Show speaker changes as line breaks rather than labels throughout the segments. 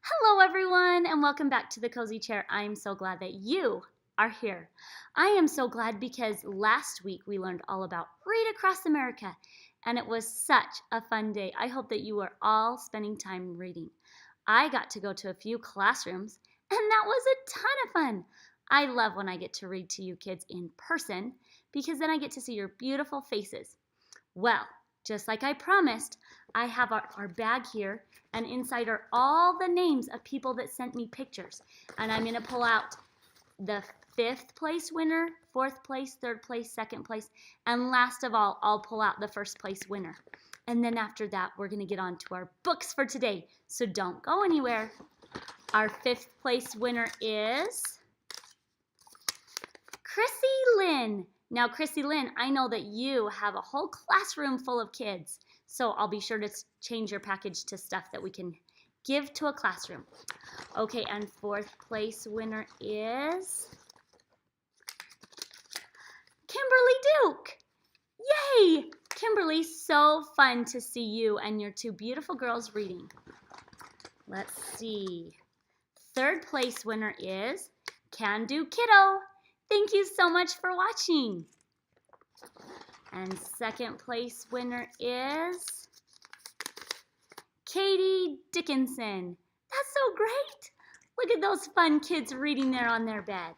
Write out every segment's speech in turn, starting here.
Hello everyone and welcome back to the Cozy Chair. I am so glad that you are here. I am so glad because last week we learned all about Read Across America and it was such a fun day. I hope that you are all spending time reading. I got to go to a few classrooms and that was a ton of fun. I love when I get to read to you kids in person because then I get to see your beautiful faces. Well, just like I promised, I have our bag here, and inside are all the names of people that sent me pictures. And I'm going to pull out the 5th place winner, 4th place, 3rd place, 2nd place, and last of all, I'll pull out the 1st place winner. And then after that, we're going to get on to our books for today. So don't go anywhere. Our 5th place winner is Chrissy Lynn. Now, Chrissy Lynn, I know that you have a whole classroom full of kids, so I'll be sure to change your package to stuff that we can give to a classroom. Okay, and 4th place winner is Kimberly Duke. Yay! Kimberly, so fun to see you and your 2 beautiful girls reading. Let's see. 3rd place winner is Can Do Kiddo. Thank you so much for watching. And 2nd place winner is Katie Dickinson. That's so great. Look at those fun kids reading there on their bed.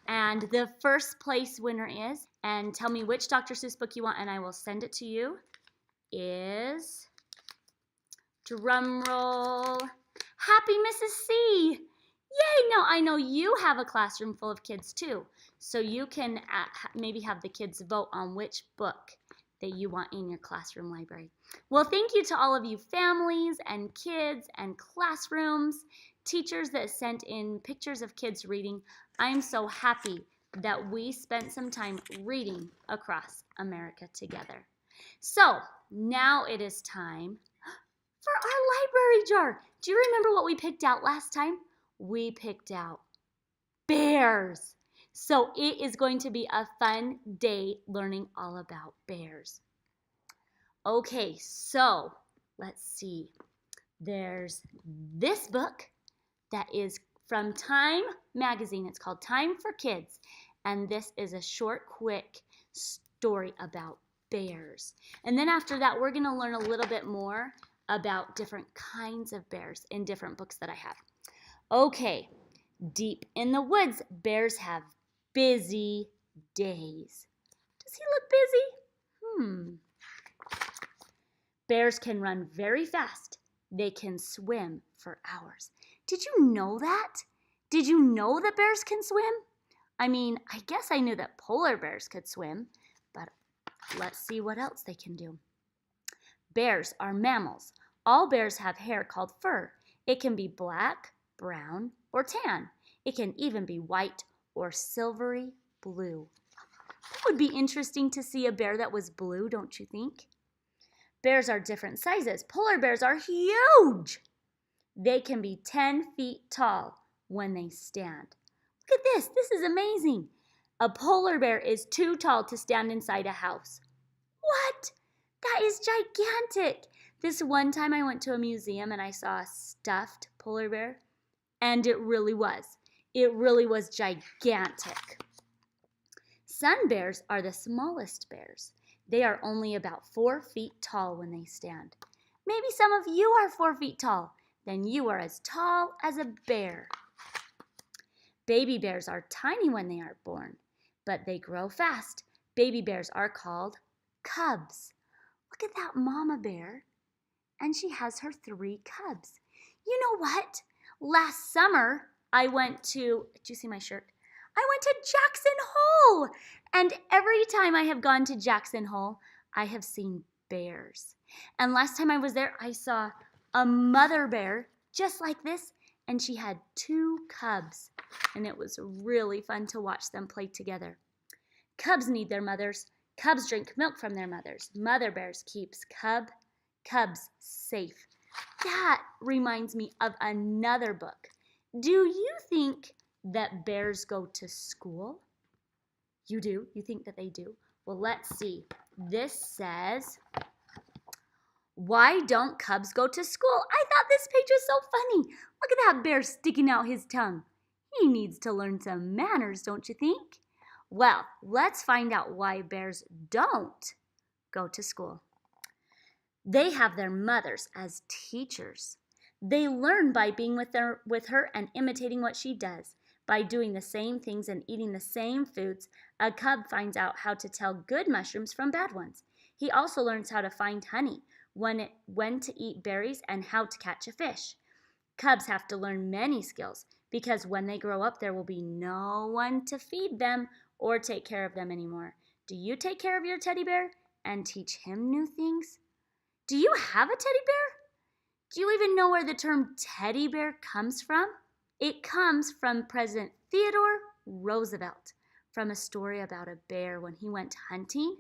And the 1st place winner is, and tell me which Dr. Seuss book you want and I will send it to you, is, drum roll, Happy Mrs. C. Yay! Now, I know you have a classroom full of kids too, so you can maybe have the kids vote on which book that you want in your classroom library. Well, thank you to all of you families and kids and classrooms, teachers that sent in pictures of kids reading. I'm so happy that we spent some time reading across America together. So, now it is time for our library jar. Do you remember what we picked out last time? We picked out bears. So it is going to be a fun day learning all about bears. Okay, so let's see. There's this book that is from Time magazine. It's called Time for Kids. And this is a short, quick story about bears. And then after that, we're going to learn a little bit more about different kinds of bears in different books that I have. Okay, deep in the woods, bears have busy days. Does he look busy? Bears can run very fast. They can swim for hours. Did you know that? Did you know that bears can swim? I mean, I guess I knew that polar bears could swim, but let's see what else they can do. Bears are mammals. All bears have hair called fur. It can be black, brown, or tan. It can even be white or silvery blue. It would be interesting to see a bear that was blue, don't you think? Bears are different sizes. Polar bears are huge. They can be 10 feet tall when they stand. Look at this. This is amazing. A polar bear is too tall to stand inside a house. What? That is gigantic. This one time I went to a museum and I saw a stuffed polar bear. And it really was. It really was gigantic. Sun bears are the smallest bears. They are only about 4 feet tall when they stand. Maybe some of you are 4 feet tall. Then you are as tall as a bear. Baby bears are tiny when they are born, but they grow fast. Baby bears are called cubs. Look at that mama bear. And she has her 3 cubs. You know what? Last summer, I went to, did you see my shirt? I went to Jackson Hole. And every time I have gone to Jackson Hole, I have seen bears. And last time I was there, I saw a mother bear just like this, and she had 2 cubs. And it was really fun to watch them play together. Cubs need their mothers. Cubs drink milk from their mothers. Mother bears keeps cubs safe. That reminds me of another book. Do you think that bears go to school? You do? You think that they do? Well, let's see. This says, Why don't cubs go to school? I thought this page was so funny. Look at that bear sticking out his tongue. He needs to learn some manners, don't you think? Well, let's find out why bears don't go to school. They have their mothers as teachers. They learn by being with her and imitating what she does. By doing the same things and eating the same foods, a cub finds out how to tell good mushrooms from bad ones. He also learns how to find honey, when to eat berries, and how to catch a fish. Cubs have to learn many skills because when they grow up, there will be no one to feed them or take care of them anymore. Do you take care of your teddy bear and teach him new things? Do you have a teddy bear? Do you even know where the term teddy bear comes from? It comes from President Theodore Roosevelt, from a story about a bear when he went hunting.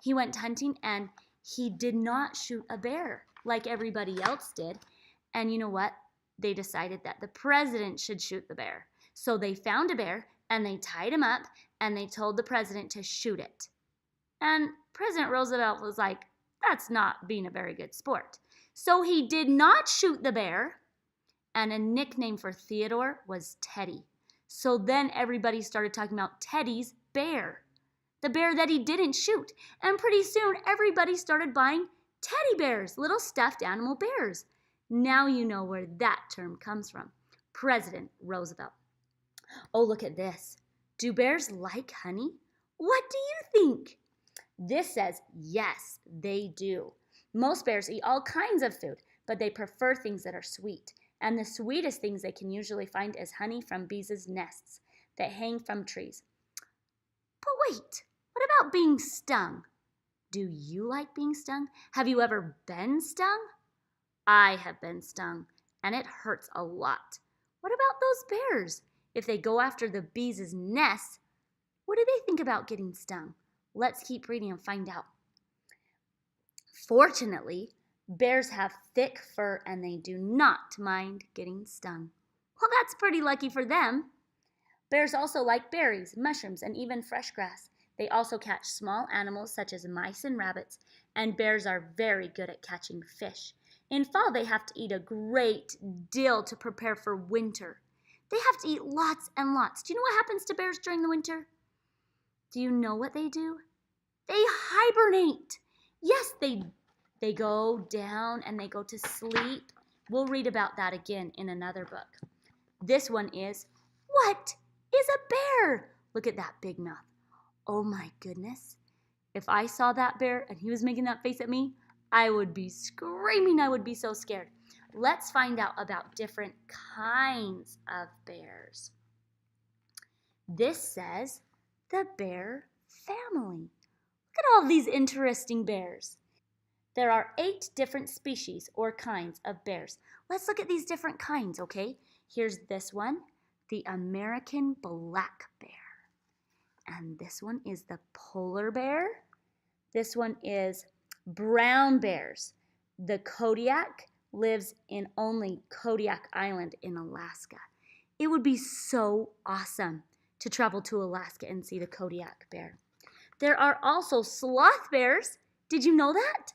He went hunting and he did not shoot a bear like everybody else did. And you know what? They decided that the president should shoot the bear. So they found a bear and they tied him up and they told the president to shoot it. And President Roosevelt was like, that's not being a very good sport. So he did not shoot the bear, and a nickname for Theodore was Teddy. So then everybody started talking about Teddy's bear, the bear that he didn't shoot. And pretty soon everybody started buying teddy bears, little stuffed animal bears. Now you know where that term comes from. President Roosevelt. Oh, look at this. Do bears like honey? What do you think? This says yes, they do. Most bears eat all kinds of food, but they prefer things that are sweet. And the sweetest things they can usually find is honey from bees' nests that hang from trees. But wait, what about being stung? Do you like being stung? Have you ever been stung? I have been stung, and it hurts a lot. What about those bears? If they go after the bees' nests, what do they think about getting stung? Let's keep reading and find out. Fortunately, bears have thick fur and they do not mind getting stung. Well, that's pretty lucky for them. Bears also like berries, mushrooms, and even fresh grass. They also catch small animals such as mice and rabbits, and bears are very good at catching fish. In fall, they have to eat a great deal to prepare for winter. They have to eat lots and lots. Do you know what happens to bears during the winter? Do you know what they do? They hibernate. Yes, they go down and they go to sleep. We'll read about that again in another book. This one is, what is a bear? Look at that big mouth. Oh my goodness. If I saw that bear and he was making that face at me, I would be screaming. I would be so scared. Let's find out about different kinds of bears. This says the bear family. Look at all these interesting bears. There are 8 different species or kinds of bears. Let's look at these different kinds, okay? Here's this one, the American black bear. And this one is the polar bear. This one is brown bears. The Kodiak lives in only Kodiak Island in Alaska. It would be so awesome to travel to Alaska and see the Kodiak bear. There are also sloth bears. Did you know that?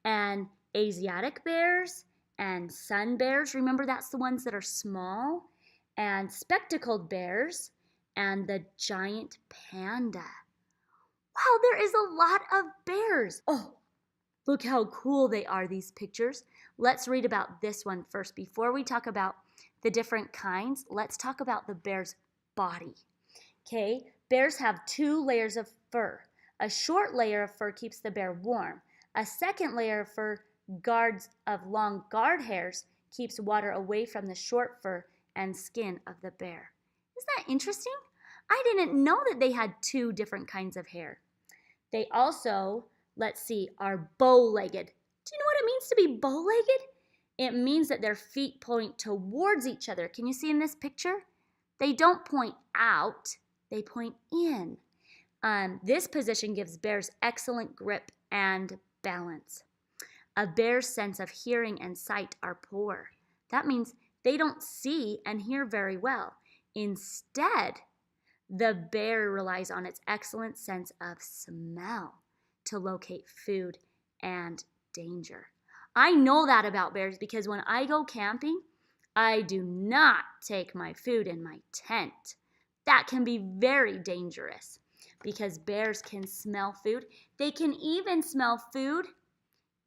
And Asiatic bears and sun bears. Remember, that's the ones that are small. And spectacled bears and the giant panda. Wow, there is a lot of bears. Oh, look how cool they are, these pictures. Let's read about this one first. Before we talk about the different kinds, let's talk about the bear's body. Okay, bears have 2 layers of fur. A short layer of fur keeps the bear warm. A second layer of fur guards of long guard hairs keeps water away from the short fur and skin of the bear. Isn't that interesting? I didn't know that they had 2 different kinds of hair. They also, let's see, are bow-legged. Do you know what it means to be bow-legged? It means that their feet point towards each other. Can you see in this picture? They don't point out, they point in. This position gives bears excellent grip and balance. A bear's sense of hearing and sight are poor. That means they don't see and hear very well. Instead, the bear relies on its excellent sense of smell to locate food and danger. I know that about bears because when I go camping, I do not take my food in my tent. That can be very dangerous because bears can smell food. They can even smell food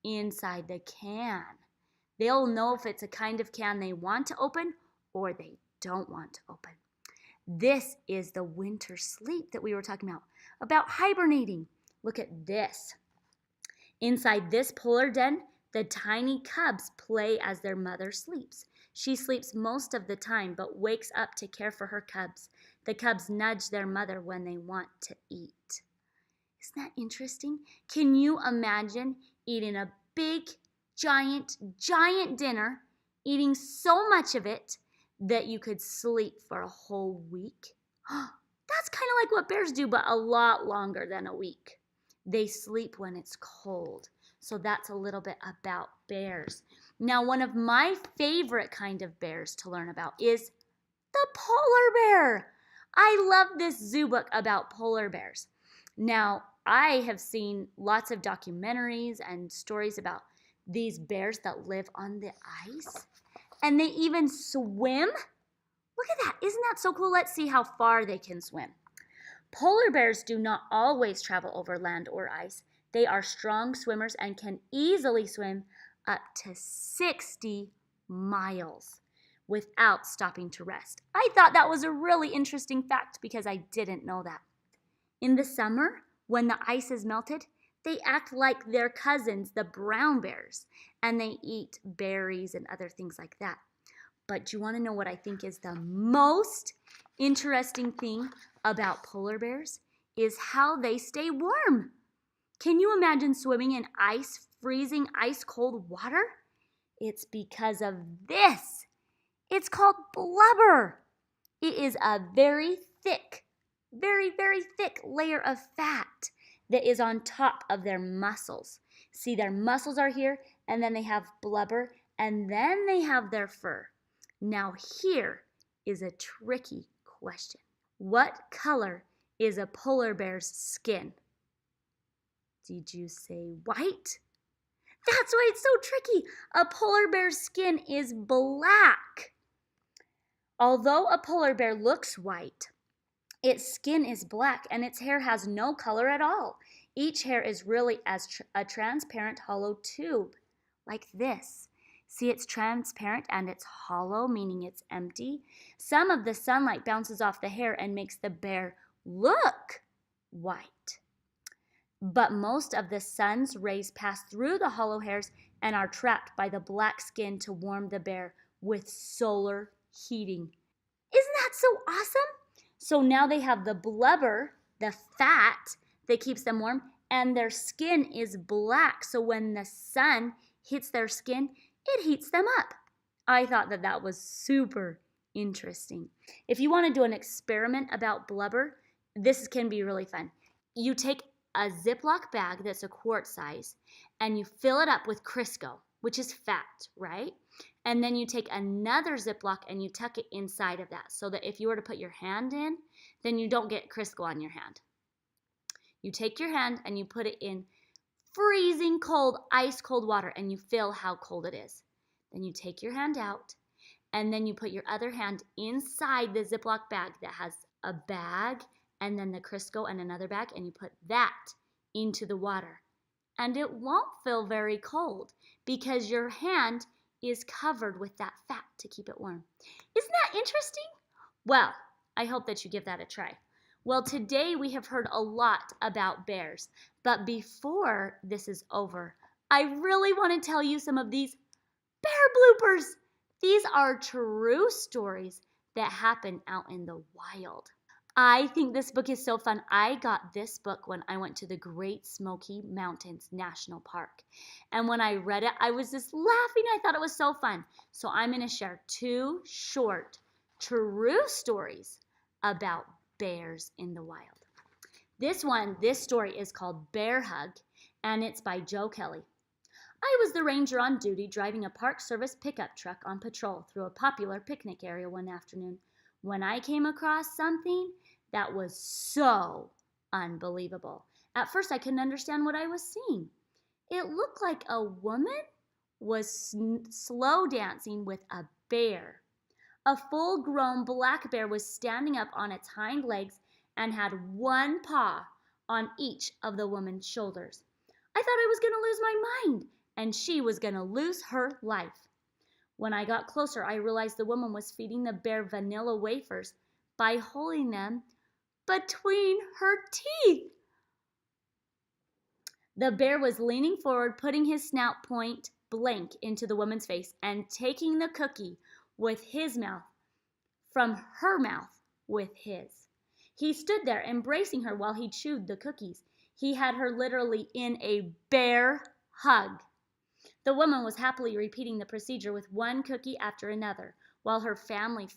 inside the can. They'll know if it's a kind of can they want to open or they don't want to open. This is the winter sleep that we were talking about hibernating. Look at this. Inside this polar den, the tiny cubs play as their mother sleeps. She sleeps most of the time but wakes up to care for her cubs. The cubs nudge their mother when they want to eat. Isn't that interesting? Can you imagine eating a big, giant dinner, eating so much of it that you could sleep for a whole week? That's kind of like what bears do, but a lot longer than a week. They sleep when it's cold. So that's a little bit about bears. Now, one of my favorite kind of bears to learn about is the polar bear. I love this zoo book about polar bears. Now, I have seen lots of documentaries and stories about these bears that live on the ice. And they even swim. Look at that. Isn't that so cool? Let's see how far they can swim. Polar bears do not always travel over land or ice. They are strong swimmers and can easily swim up to 60 miles without stopping to rest. I thought that was a really interesting fact because I didn't know that. In the summer, when the ice is melted, they act like their cousins, the brown bears, and they eat berries and other things like that. But do you want to know what I think is the most interesting thing about polar bears? Is how they stay warm. Can you imagine swimming in freezing ice cold water? It's because of this. It's called blubber. It is a very thick layer of fat that is on top of their muscles. See, their muscles are here, and then they have blubber, and then they have their fur. Now here is a tricky question. What color is a polar bear's skin? Did you say white? That's why it's so tricky. A polar bear's skin is black. Although a polar bear looks white, its skin is black and its hair has no color at all. Each hair is really a transparent hollow tube, like this. See, it's transparent and it's hollow, meaning it's empty. Some of the sunlight bounces off the hair and makes the bear look white. But most of the sun's rays pass through the hollow hairs and are trapped by the black skin to warm the bear with solar heating. Isn't that so awesome? So now they have the blubber, the fat that keeps them warm, and their skin is black. So when the sun hits their skin, it heats them up. I thought that was super interesting. If you want to do an experiment about blubber, this can be really fun. You take a Ziploc bag that's a quart size and you fill it up with Crisco, which is fat, right? And then you take another Ziploc and you tuck it inside of that so that if you were to put your hand in, then you don't get Crisco on your hand. You take your hand and you put it in freezing cold, ice cold water and you feel how cold it is. Then you take your hand out and then you put your other hand inside the Ziploc bag that has a bag and then the Crisco and another bag, and you put that into the water. And it won't feel very cold because your hand is covered with that fat to keep it warm. Isn't that interesting? Well, I hope that you give that a try. Well, today we have heard a lot about bears, but before this is over, I really want to tell you some of these bear bloopers. These are true stories that happen out in the wild. I think this book is so fun. I got this book when I went to the Great Smoky Mountains National Park. And when I read it, I was just laughing. I thought it was so fun. So I'm going to share 2 short, true stories about bears in the wild. This story is called Bear Hug, and it's by Joe Kelly. I was the ranger on duty driving a Park Service pickup truck on patrol through a popular picnic area one afternoon when I came across something that was so unbelievable. At first, I couldn't understand what I was seeing. It looked like a woman was slow dancing with a bear. A full-grown black bear was standing up on its hind legs and had one paw on each of the woman's shoulders. I thought I was going to lose my mind, and she was going to lose her life. When I got closer, I realized the woman was feeding the bear vanilla wafers by holding them between her teeth. The bear was leaning forward, putting his snout point blank into the woman's face and taking the cookie with his mouth from her mouth with his. He stood there embracing her while he chewed the cookies. He had her literally in a bear hug. The woman was happily repeating the procedure with one cookie after another, while her family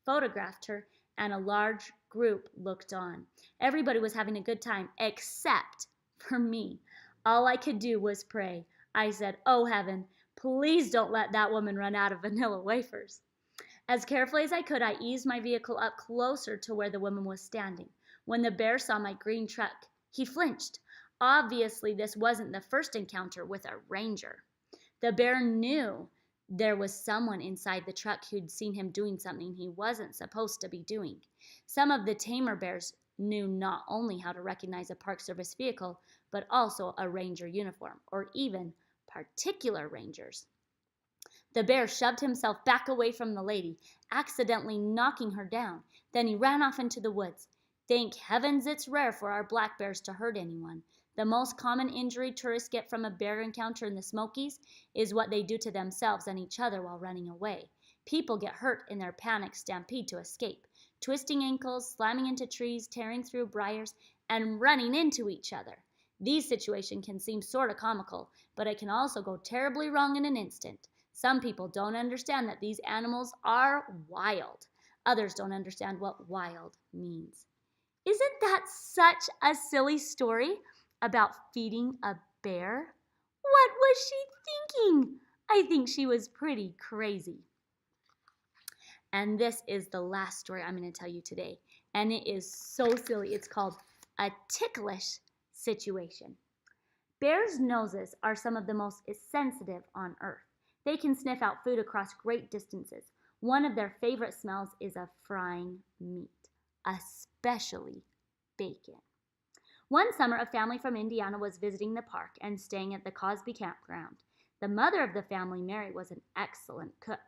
photographed her and a large group looked on. Everybody was having a good time, except for me. All I could do was pray. I said, "Oh heaven, please don't let that woman run out of vanilla wafers." As carefully as I could, I eased my vehicle up closer to where the woman was standing. When the bear saw my green truck, he flinched. Obviously, this wasn't the first encounter with a ranger. The bear knew there was someone inside the truck who'd seen him doing something he wasn't supposed to be doing. Some of the tamer bears knew not only how to recognize a Park Service vehicle, but also a ranger uniform, or even particular rangers. The bear shoved himself back away from the lady, accidentally knocking her down. Then he ran off into the woods. Thank heavens it's rare for our black bears to hurt anyone. The most common injury tourists get from a bear encounter in the Smokies is what they do to themselves and each other while running away. People get hurt in their panic stampede to escape, twisting ankles, slamming into trees, tearing through briars, and running into each other. These situations can seem sort of comical, but it can also go terribly wrong in an instant. Some people don't understand that these animals are wild. Others don't understand what wild means. Isn't that such a silly story about feeding a bear? What was she thinking? I think she was pretty crazy. And this is the last story I'm going to tell you today. And it is so silly. It's called A Ticklish Situation. Bears' noses are some of the most sensitive on earth. They can sniff out food across great distances. One of their favorite smells is of frying meat, especially bacon. One summer, a family from Indiana was visiting the park and staying at the Cosby campground. The mother of the family, Mary, was an excellent cook.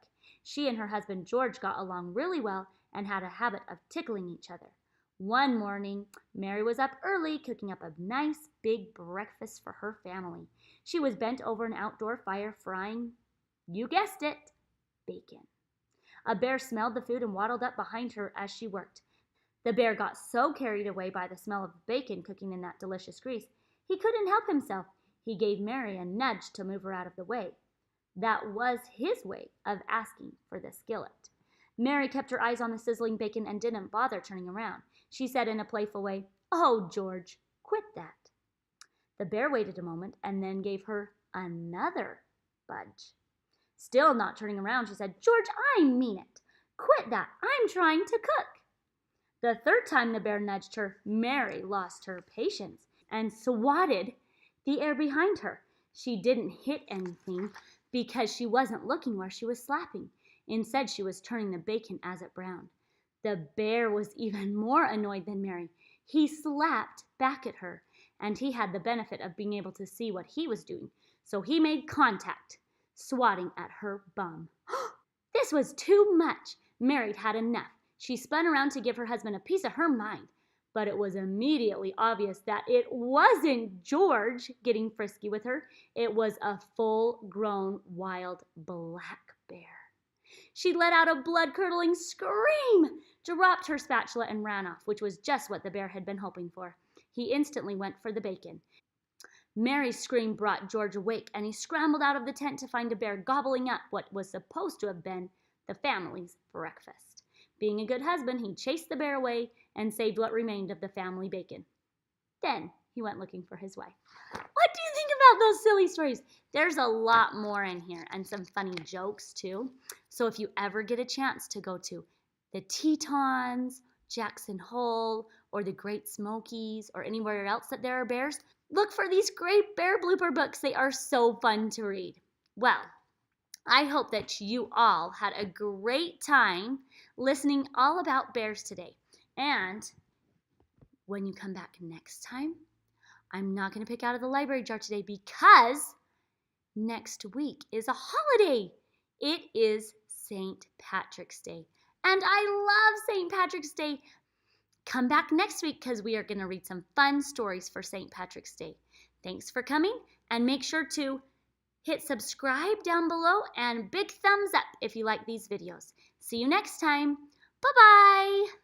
She and her husband, George, got along really well and had a habit of tickling each other. One morning, Mary was up early, cooking up a nice big breakfast for her family. She was bent over an outdoor fire frying, you guessed it, bacon. A bear smelled the food and waddled up behind her as she worked. The bear got so carried away by the smell of bacon cooking in that delicious grease, he couldn't help himself. He gave Mary a nudge to move her out of the way. That was his way of asking for the skillet. Mary kept her eyes on the sizzling bacon and didn't bother turning around. She said in a playful way, "Oh, George, quit that." The bear waited a moment and then gave her another budge. Still not turning around, she said, "George, I mean it. Quit that. I'm trying to cook." The third time the bear nudged her, Mary lost her patience and swatted the air behind her. She didn't hit anything because she wasn't looking where she was slapping. Instead, she was turning the bacon as it browned. The bear was even more annoyed than Mary. He slapped back at her, and he had the benefit of being able to see what he was doing, so he made contact, swatting at her bum. This was too much. Mary had enough. She spun around to give her husband a piece of her mind, but it was immediately obvious that it wasn't George getting frisky with her. It was a full-grown wild black bear. She let out a blood-curdling scream, dropped her spatula, and ran off, which was just what the bear had been hoping for. He instantly went for the bacon. Mary's scream brought George awake, and he scrambled out of the tent to find a bear gobbling up what was supposed to have been the family's breakfast. Being a good husband, he chased the bear away and saved what remained of the family bacon. Then he went looking for his wife. What do you think about those silly stories? There's a lot more in here and some funny jokes too. So if you ever get a chance to go to the Tetons, Jackson Hole, or the Great Smokies, or anywhere else that there are bears, look for these great bear blooper books. They are so fun to read. Well, I hope that you all had a great time listening all about bears today. And when you come back next time, I'm not going to pick out of the library jar today because next week is a holiday. It is St. Patrick's Day. And I love St. Patrick's Day. Come back next week because we are going to read some fun stories for St. Patrick's Day. Thanks for coming, and make sure to hit subscribe down below and big thumbs up if you like these videos. See you next time. Bye-bye.